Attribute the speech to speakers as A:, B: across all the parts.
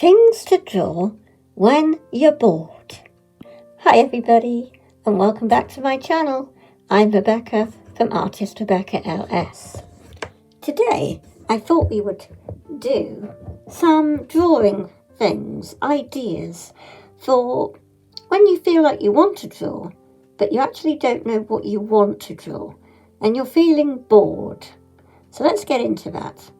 A: Things to draw when you're bored. Hi everybody and welcome back to my channel. I'm Rebecca from ArtistRebeccaLS. Today I thought we would do some drawing things, ideas for when you feel like you want to draw but you actually don't know what you want to draw and you're feeling bored. So let's get into that.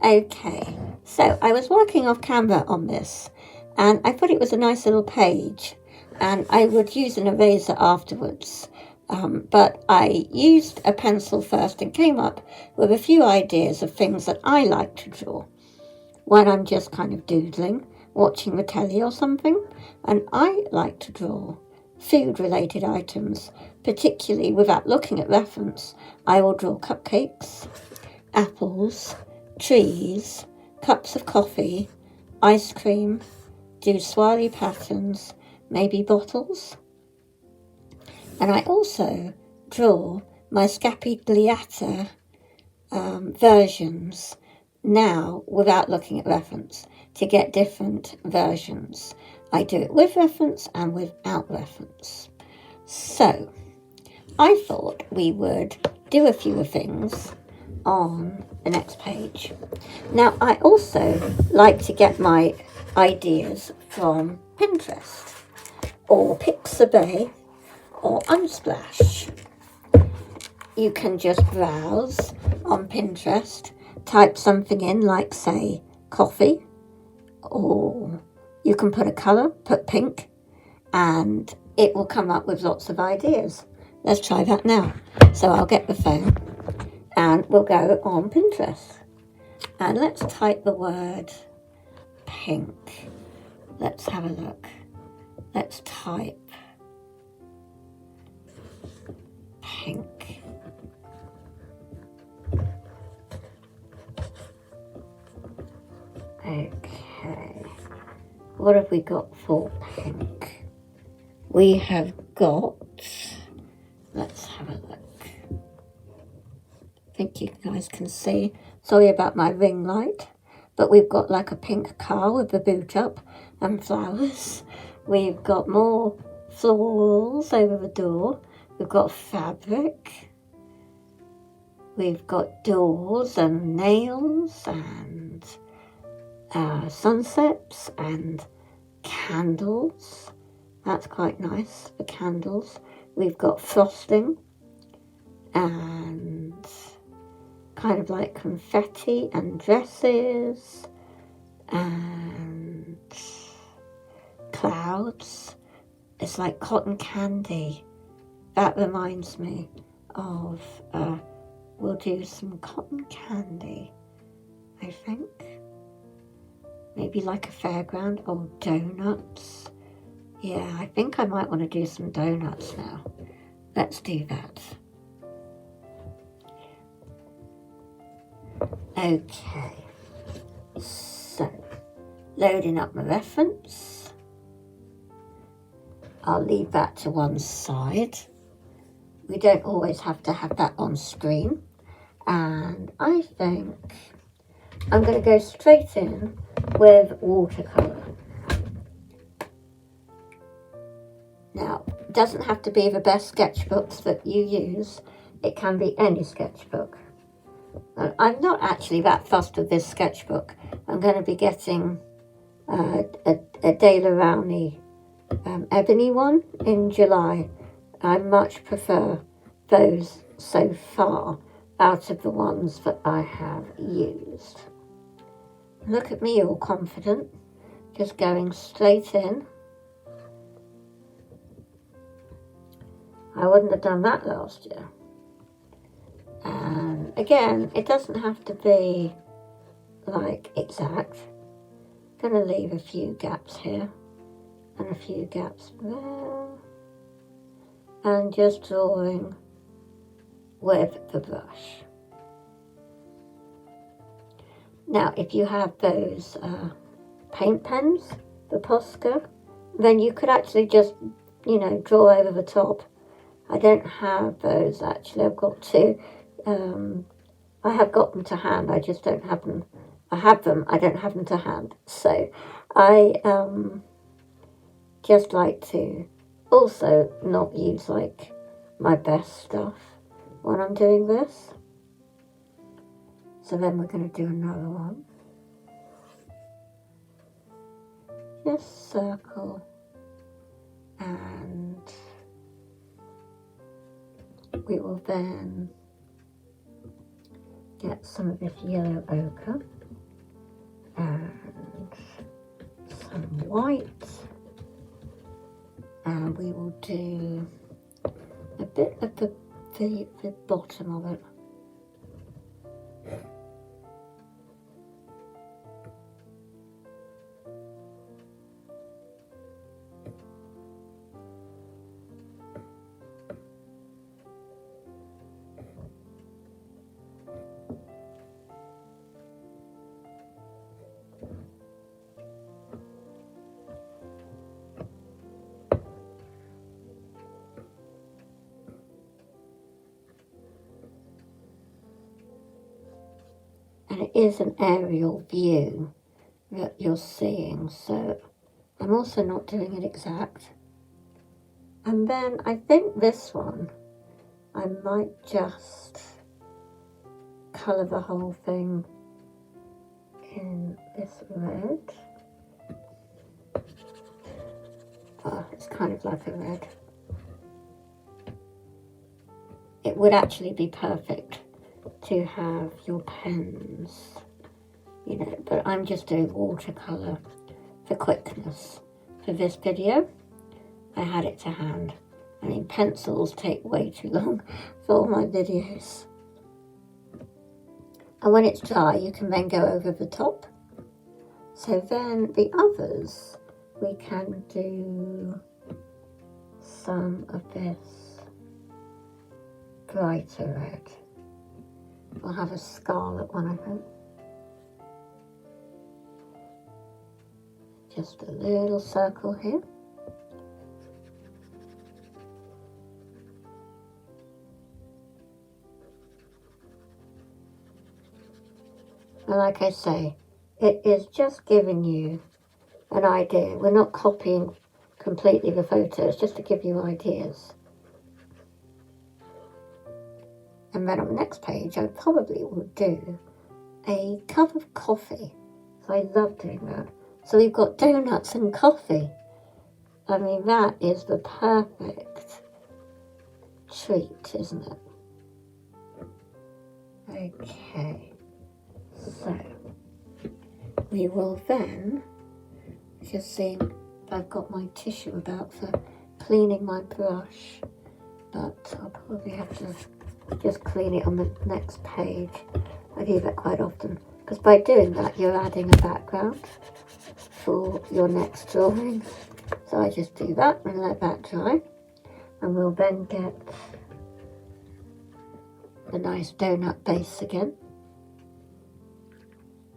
A: Okay, so I was working off camera on this and I thought it was a nice little page and I would use an eraser afterwards, but I used a pencil first and came up with a few ideas of things that I like to draw when I'm just kind of doodling, watching the telly or something. And I like to draw food related items, particularly without looking at reference. I will draw cupcakes, apples, trees, cups of coffee, ice cream, do swirly patterns, maybe bottles. And I also draw my scapigliata versions now without looking at reference to get different versions. I do it with reference and without reference. So I thought we would do a few things on the next page. Now I also like to get my ideas from Pinterest or Pixabay or Unsplash. You can just browse on Pinterest, type something in like say coffee, or you can put a colour, put pink, and it will come up with lots of ideas. Let's try that now. So I'll get the phone and we'll go on Pinterest and let's type the word pink. Let's have a look. Let's type pink. Okay, what have we got for pink? We have got, let's have a look. I think you guys can see. Sorry about my ring light, but we've got like a pink car with the boot up and flowers. We've got more florals over the door. We've got fabric. We've got doors and nails and sunsets and candles. That's quite nice, the candles. We've got frosting and kind of like confetti and dresses and clouds. It's like cotton candy. That reminds me of, we'll do some cotton candy, I think. Maybe like a fairground or donuts. Yeah, I think I might want to do some donuts now. Let's do that. Okay, so loading up my reference. I'll leave that to one side. We don't always have to have that on screen. And I think I'm going to go straight in with watercolor. Now, it doesn't have to be the best sketchbooks that you use. It can be any sketchbook. I'm not actually that fussed with this sketchbook. I'm going to be getting a De La Rowney ebony one in July. I much prefer those so far out of the ones that I have used. Look at me all confident, just going straight in. I wouldn't have done that last year. And again, it doesn't have to be like exact. I'm going to leave a few gaps here and a few gaps there. And just drawing with the brush. Now, if you have those paint pens, the Posca, then you could actually just, draw over the top. I don't have those actually. I've got two. I have got them to hand. I just don't have them I have them, I don't have them to hand. So I just like to also not use like my best stuff when I'm doing this. So then we're going to do another one. Just circle, and we will then get some of this yellow ochre and some white, and we will do a bit of the bottom of it. And it is an aerial view that you're seeing, so I'm also not doing it exact. And then I think this one, I might just colour the whole thing in this red. Oh, it's kind of like a red. It would actually be perfect to have your pens, you know, but I'm just doing watercolour for quickness. For this video, I had it to hand. I mean, pencils take way too long for all my videos. And when it's dry, you can then go over the top. So then the others, we can do some of this brighter red. We'll have a scarlet one, I think. Just a little circle here. And like I say, it is just giving you an idea. We're not copying completely the photos, just to give you ideas. And then on the next page, I probably will do a cup of coffee. So I love doing that. So we've got donuts and coffee. I mean, that is the perfect treat, isn't it? Okay. So we will then just see if I've got my tissue about for cleaning my brush. But I'll probably have to just clean it on the next page. I do that quite often, because by doing that you're adding a background for your next drawing. So I just do that and let that dry, and we'll then get the nice donut base again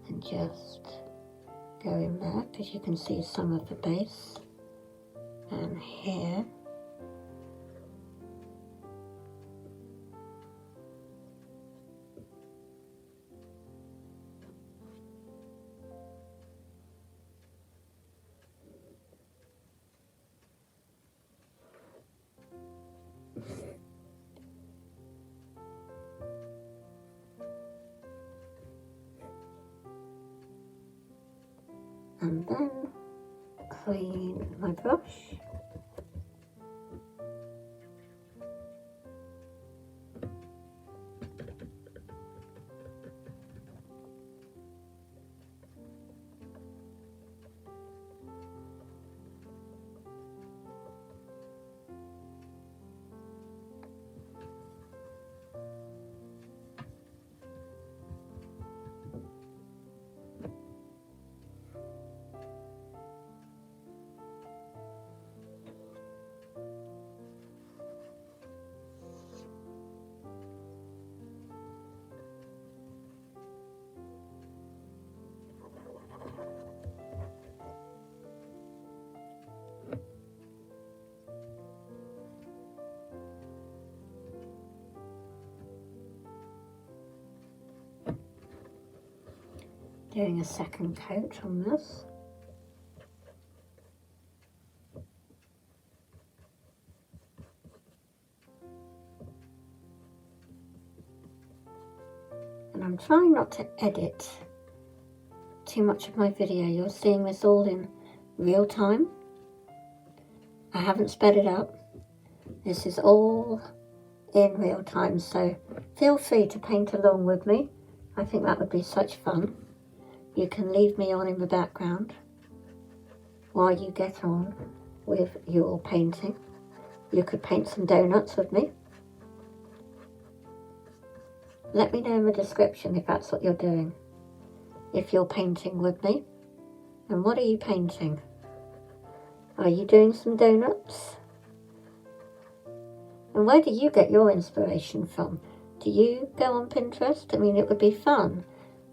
A: and just go in there, because you can see some of the base, and here. And then clean my brush. Doing a second coat on this. And I'm trying not to edit too much of my video. You're seeing this all in real time. I haven't sped it up. This is all in real time, so feel free to paint along with me. I think that would be such fun. You can leave me on in the background while you get on with your painting. You could paint some donuts with me. Let me know in the description if that's what you're doing, if you're painting with me. And what are you painting? Are you doing some donuts? And where do you get your inspiration from? Do you go on Pinterest? I mean, it would be fun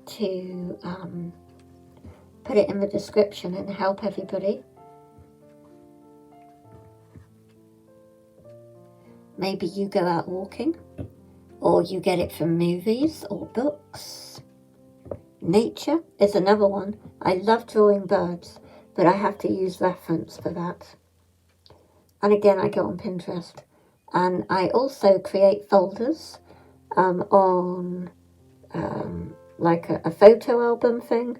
A: to put it in the description and help everybody. Maybe you go out walking, or you get it from movies or books. Nature is another one. I love drawing birds, but I have to use reference for that. And again, I go on Pinterest. And I also create folders on like a photo album thing,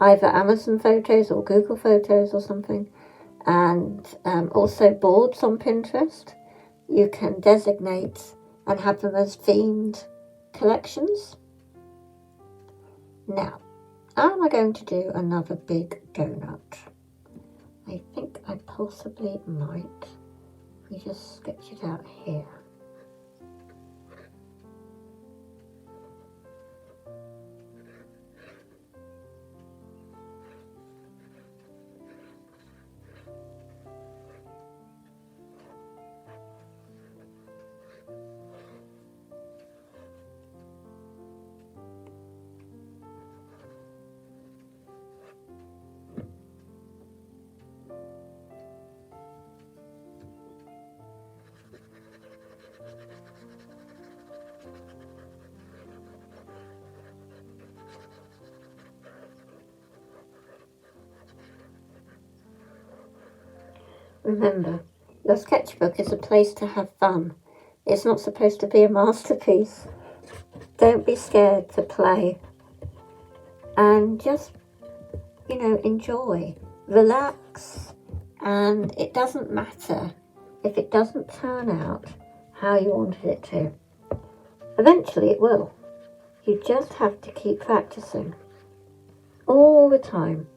A: either Amazon Photos or Google Photos or something. And also boards on Pinterest. You can designate and have them as themed collections. Now, am I going to do another big donut? I think I possibly might. We just sketch it out here. Remember, your sketchbook is a place to have fun. It's not supposed to be a masterpiece. Don't be scared to play. And just, enjoy. Relax. And it doesn't matter if it doesn't turn out how you wanted it to. Eventually it will. You just have to keep practicing. All the time.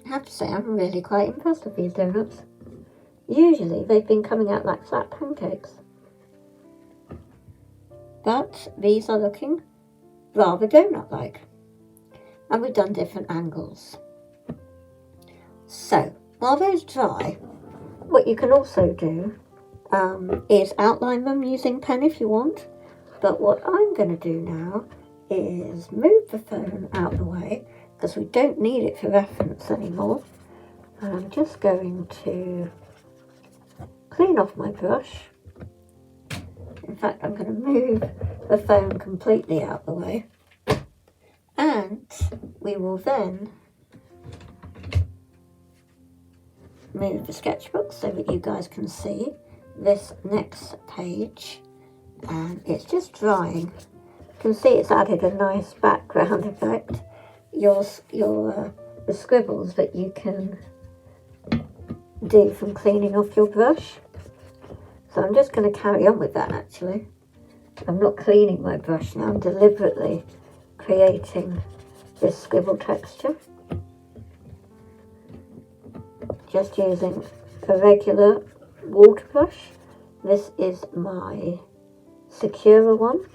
A: I have to say, I'm really quite impressed with these donuts. Usually they've been coming out like flat pancakes. But these are looking rather donut-like. And we've done different angles. So, while those dry, what you can also do is outline them using pen if you want. But what I'm going to do now is move the phone out of the way, because we don't need it for reference anymore. And I'm just going to clean off my brush. In fact, I'm going to move the phone completely out of the way. And we will then move the sketchbook so that you guys can see this next page. And it's just drying. You can see it's added a nice background effect. The scribbles that you can do from cleaning off your brush. So I'm just going to carry on with that actually. I'm not cleaning my brush now, I'm deliberately creating this scribble texture. Just using a regular water brush. This is my Secura one.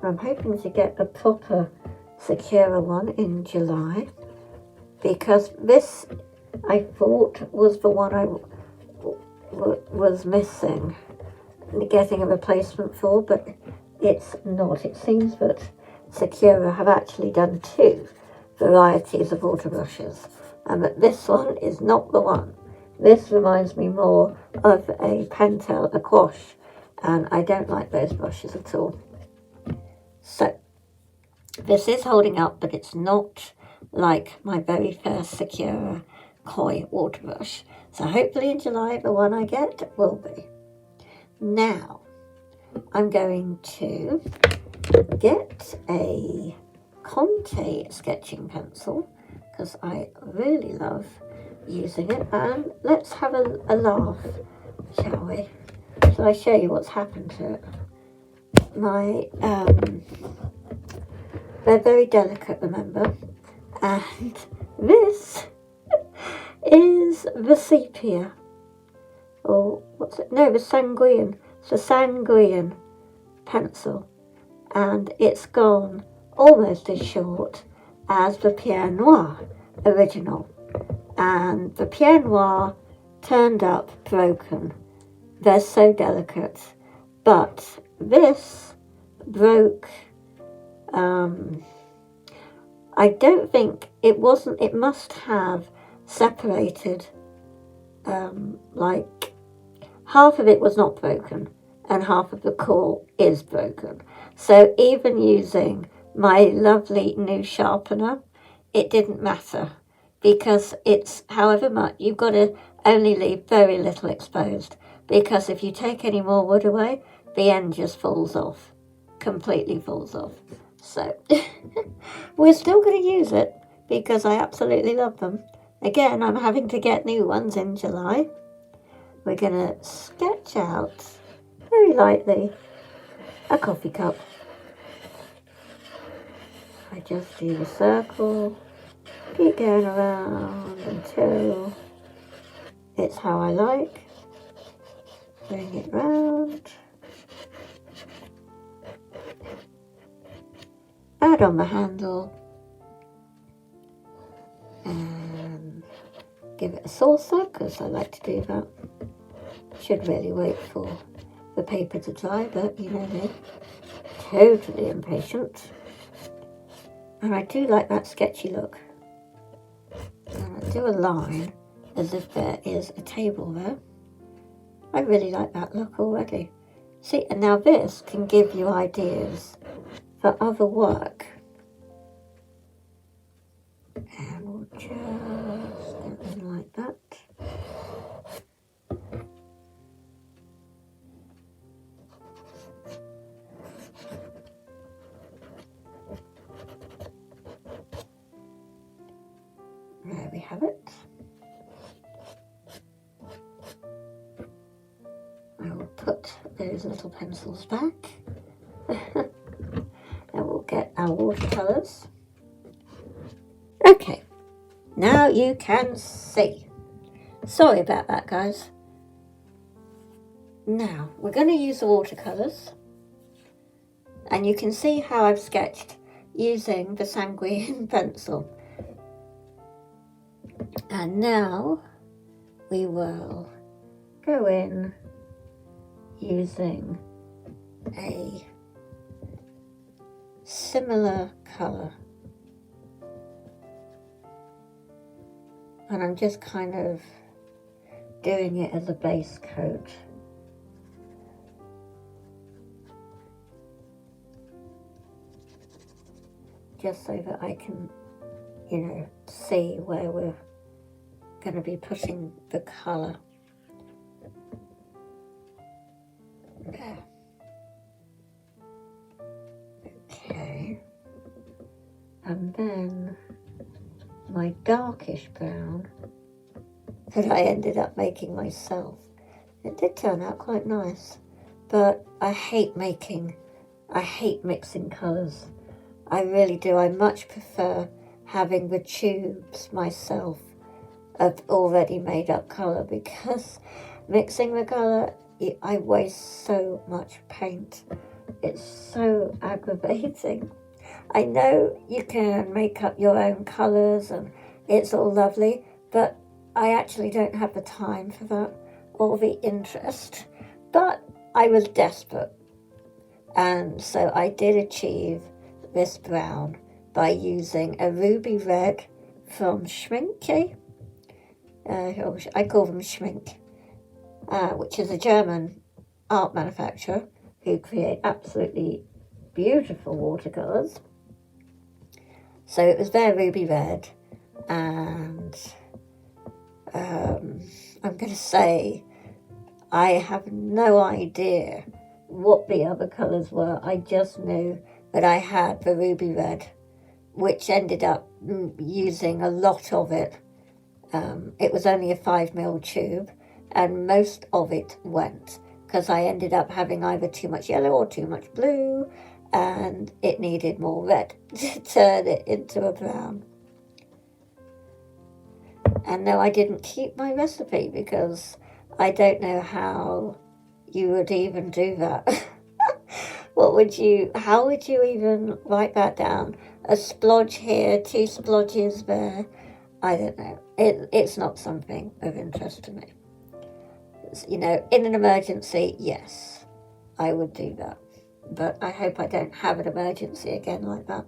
A: I'm hoping to get a proper Secura one in July, because this I thought was the one I was missing, getting a replacement for, but it's not. It seems that Secura have actually done 2 varieties of water brushes, and that this one is not the one. This reminds me more of a Pentel, a gouache, and I don't like those brushes at all. So, this is holding up, but it's not like my very first Secura Koi water brush. So hopefully in July the one I get will be. Now, I'm going to get a Conte sketching pencil because I really love using it, and let's have a laugh, shall we? Shall I show you what's happened to it? My they're very delicate, remember, and this is the sepia, or what's it? No, the sanguine. It's a sanguine pencil, and it's gone almost as short as the Pierre Noir original, and the Pierre Noir turned up broken. They're so delicate, but this broke. I don't think it wasn't. It must have separated. Like half of it was not broken, and half of the core is broken. So even using my lovely new sharpener, it didn't matter, because it's however much, you've got to only leave very little exposed, because if you take any more wood away, the end just falls off, completely falls off. So we're still going to use it because I absolutely love them. Again, I'm having to get new ones in July. We're going to sketch out very lightly a coffee cup. I just do the circle, keep going around until it's how I like. Bring it round. Add on the handle. And give it a saucer, because I like to do that. Should really wait for the paper to dry, but you know me, totally impatient. And I do like that sketchy look. And I do a line as if there is a table there. I really like that look already. See, and now this can give you ideas for other work. And we'll just go in like that. There we have it. I will put those little pencils back. And we'll get our watercolors. Okay, now you can see. Sorry about that, guys. Now, we're going to use the watercolors. And you can see how I've sketched using the sanguine pencil. And now we will go in using a similar colour. And I'm just kind of doing it as a base coat. Just so that I can, you know, see where we're going to be putting the colour. There. Okay. And then my darkish brown that I ended up making myself. It did turn out quite nice, but I hate mixing colours. I really do. I much prefer having the tubes myself of already made up colour, because mixing the colour, I waste so much paint. It's so aggravating. I know you can make up your own colours and it's all lovely, but I actually don't have the time for that or the interest. But I was desperate, and so I did achieve this brown by using a ruby red from Schminke, I call them Schmink, which is a German art manufacturer who create absolutely beautiful watercolors. So it was their ruby red, and I'm going to say I have no idea what the other colours were. I just knew that I had the ruby red, which ended up using a lot of it. It was only a 5mm tube, and most of it went because I ended up having either too much yellow or too much blue, and it needed more red to turn it into a brown. And no, I didn't keep my recipe because I don't know how you would even do that. How would you even write that down? A splodge here, 2 splodges there. I don't know. It's not something of interest to me. You know, in an emergency, yes, I would do that. But I hope I don't have an emergency again like that.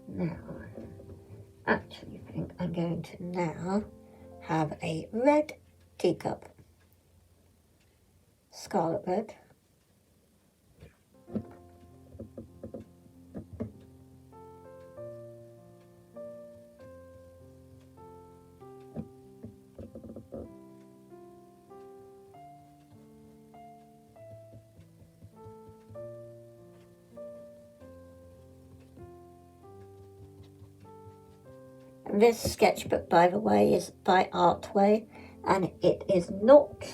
A: Now, I actually think I'm going to now have a red teacup. Scarlet red. This sketchbook, by the way, is by Artway, and it is not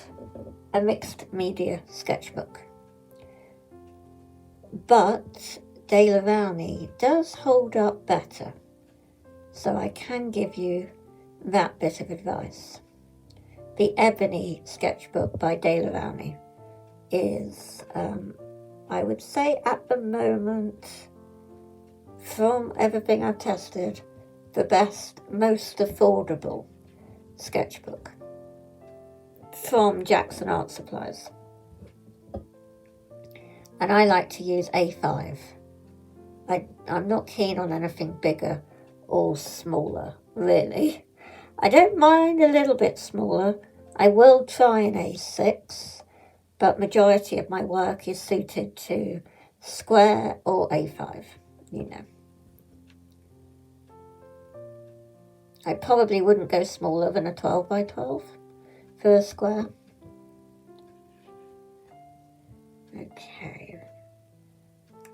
A: a mixed media sketchbook. But Daler-Rowney does hold up better, so I can give you that bit of advice. The Ebony sketchbook by Daler-Rowney is, I would say at the moment, from everything I've tested, the best, most affordable sketchbook from Jackson Art Supplies. And I like to use A5. I'm not keen on anything bigger or smaller, really. I don't mind a little bit smaller. I will try an A6, but majority of my work is suited to square or A5, you know. I probably wouldn't go smaller than a 12 by 12 for a square. Okay,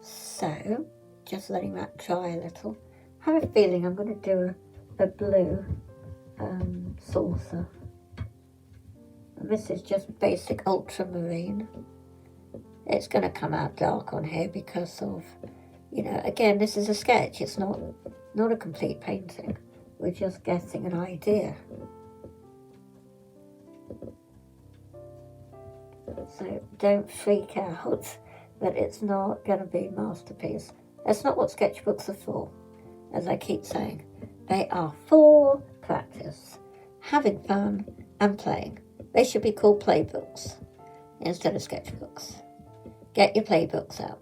A: so just letting that dry a little. I have a feeling I'm going to do a blue saucer. And this is just basic ultramarine. It's going to come out dark on here because of, you know, again, this is a sketch. It's not a complete painting. We're just getting an idea. So don't freak out that it's not going to be a masterpiece. That's not what sketchbooks are for, as I keep saying. They are for practice, having fun and playing. They should be called playbooks instead of sketchbooks. Get your playbooks out.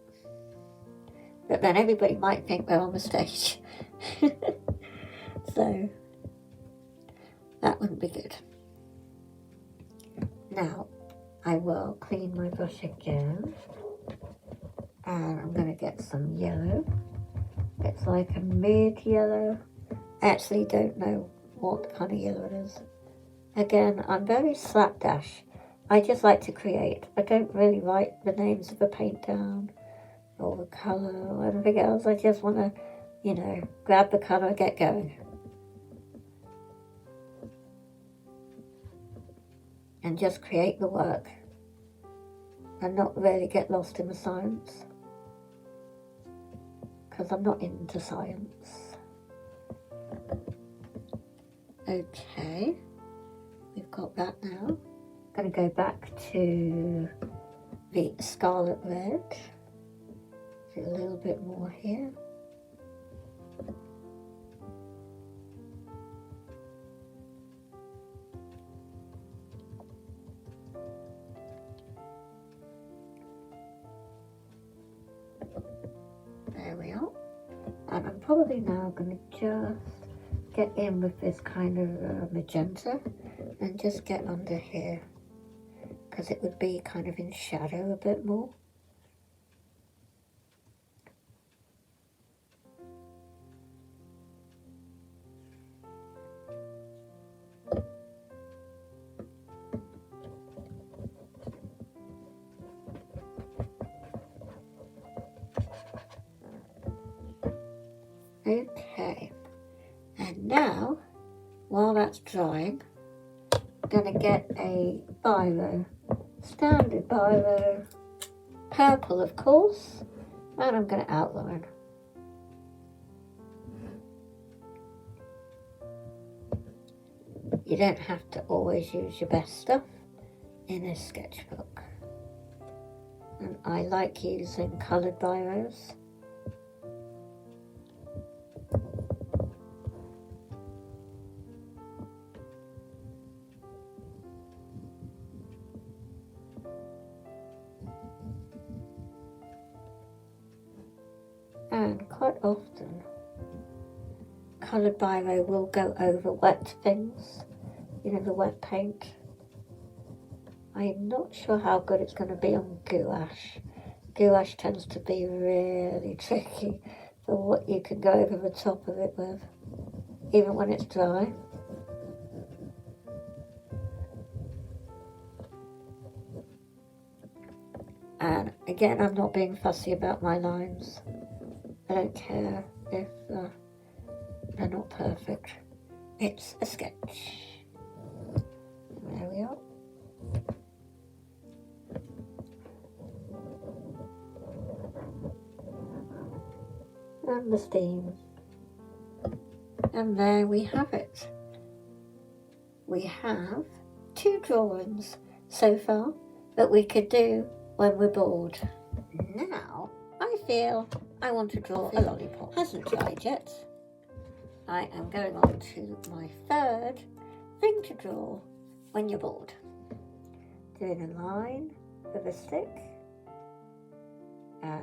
A: But then everybody might think they're on the stage. So that wouldn't be good. Now I will clean my brush again, and I'm going to get some yellow. It's like a mid yellow. I actually don't know what kind of yellow it is. Again, I'm very slapdash. I just like to create. I don't really write the names of the paint down or the colour or anything else. I just want to, you know, grab the colour and get going. And just create the work and not really get lost in the science, because I'm not into science. Okay, we've got that now. I'm going to go back to the scarlet red. Do a little bit more here. There we are. And I'm probably now going to just get in with this kind of magenta and just get under here, because it would be kind of in shadow a bit more. Okay, and now, while that's drying, I'm going to get a biro, standard biro, purple of course, and I'm going to outline. You don't have to always use your best stuff in a sketchbook. And I like using coloured biros. And quite often, coloured biro will go over wet things, you know, the wet paint. I'm not sure how good it's going to be on gouache. Gouache tends to be really tricky for what you can go over the top of it with, even when it's dry. And again, I'm not being fussy about my lines. I don't care if they're not perfect. It's a sketch. There we are. And the steam. And there we have it. We have 2 drawings so far that we could do when we're bored. Now, I feel I want to draw a lollipop. Hasn't dried yet. I am going on to my 3rd thing to draw when you're bored. Doing a line with a stick, and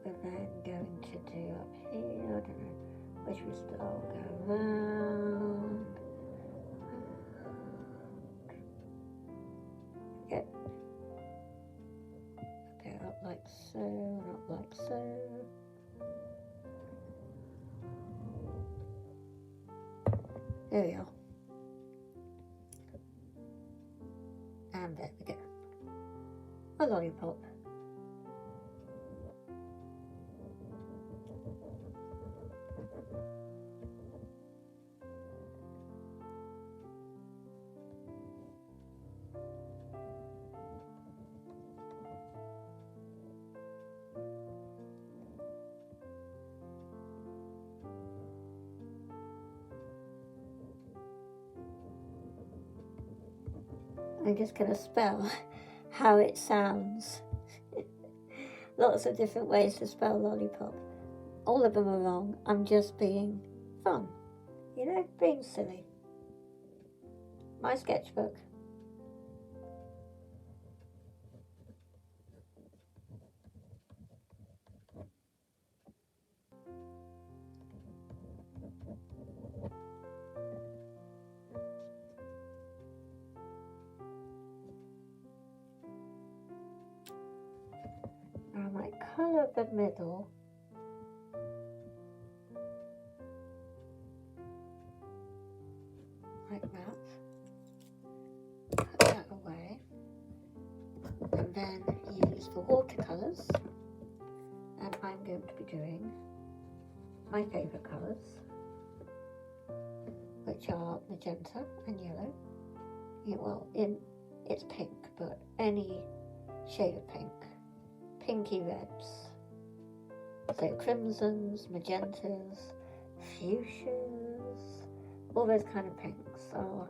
A: we're then going to do up here, I don't know which we start, go round, yeah, go up like so, and up like so. There we are. And there we go. A lollipop. I'm just going to spell how it sounds. Lots of different ways to spell lollipop. All of them are wrong. I'm just being fun. You know, being silly. My sketchbook. Now I might colour the middle. Like that. Put that away. And then use the watercolors. And I'm going to be doing my favourite colours, which are magenta and yellow. Yeah, well, it's pink, but any shade of pink. Pinky reds. So crimsons, magentas, fuchsias, all those kind of pinks are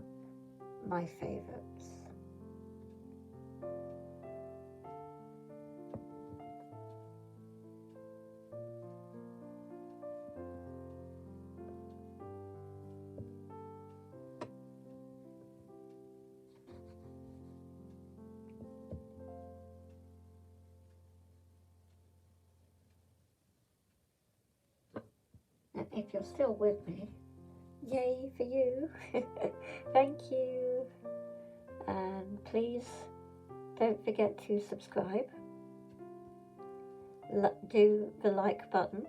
A: my favourites. if you're still with me, yay for you. Thank you. And please don't forget to subscribe. Do the like button.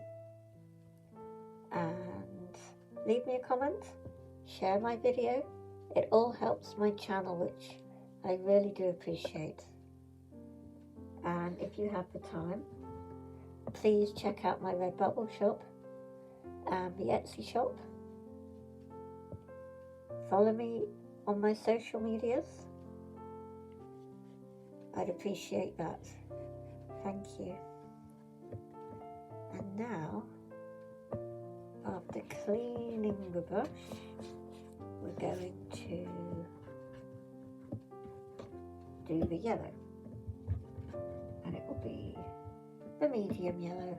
A: And leave me a comment. Share my video. It all helps my channel, which I really do appreciate. And if you have the time, please check out my Redbubble shop and the Etsy shop. Follow me on my social medias. I'd appreciate that. Thank you. And now, after cleaning the brush, we're going to do the yellow. And it will be the medium yellow.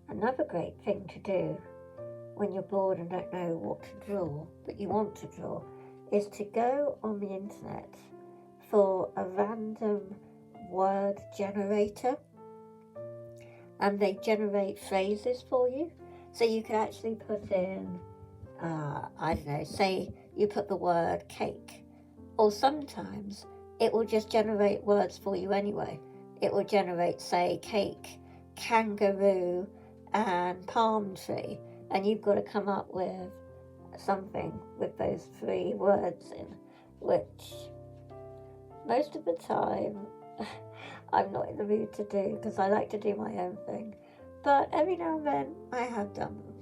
A: Another great thing to do when you're bored and don't know what to draw, but you want to draw, is to go on the internet for a random word generator, and they generate phrases for you. So you can actually put in, I don't know, say you put the word cake, or sometimes it will just generate words for you anyway. It will generate, say, cake, kangaroo, and palm tree, and you've got to come up with something with those 3 words in, which most of the time I'm not in the mood to do, because I like to do my own thing, but every now and then I have done them.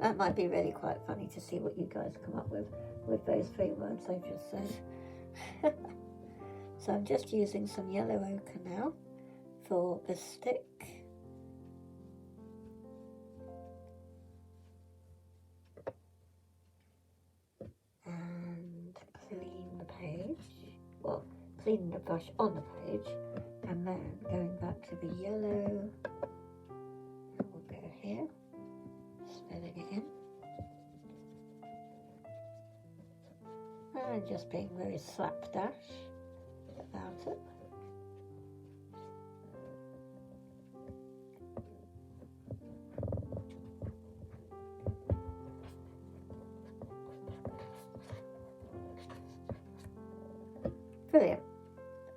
A: That might be really quite funny to see what you guys come up with those 3 words I just said. So I'm just using some yellow ochre now for the stick. And clean the page. Well, clean the brush on the page. And then going back to the yellow. And we'll go here. Filling it in. And just being very slapdash about it. Brilliant.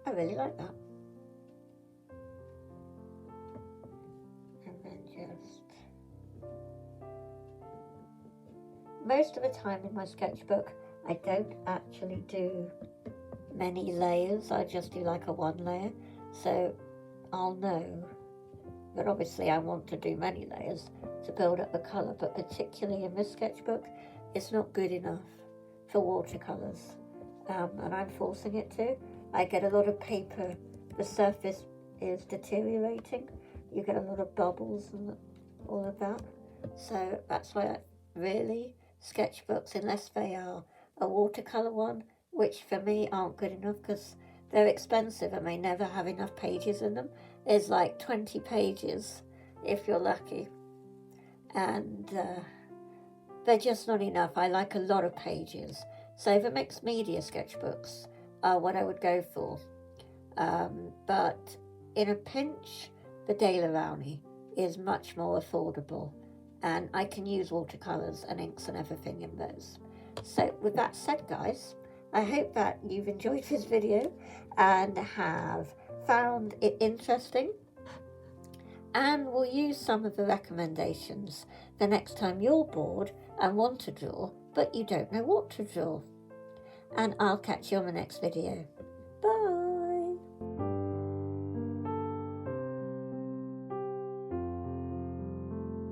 A: I really like that. And then just... most of the time in my sketchbook, I don't actually do many layers. I just do like a 1 layer. So I'll know that obviously I want to do many layers to build up the colour, but particularly in this sketchbook, it's not good enough for watercolours. And I'm forcing it to. I get a lot of paper, the surface is deteriorating. You get a lot of bubbles and all of that. So that's why sketchbooks, unless they are a watercolour one, which for me aren't good enough because they're expensive and they never have enough pages in them. There's like 20 pages if you're lucky. And they're just not enough. I like a lot of pages. So the mixed media sketchbooks are what I would go for. But in a pinch, the Daler-Rowney is much more affordable. And I can use watercolours and inks and everything in those. So with that said, guys, I hope that you've enjoyed this video and have found it interesting, and will use some of the recommendations the next time you're bored and want to draw, but you don't know what to draw. And I'll catch you on the next video.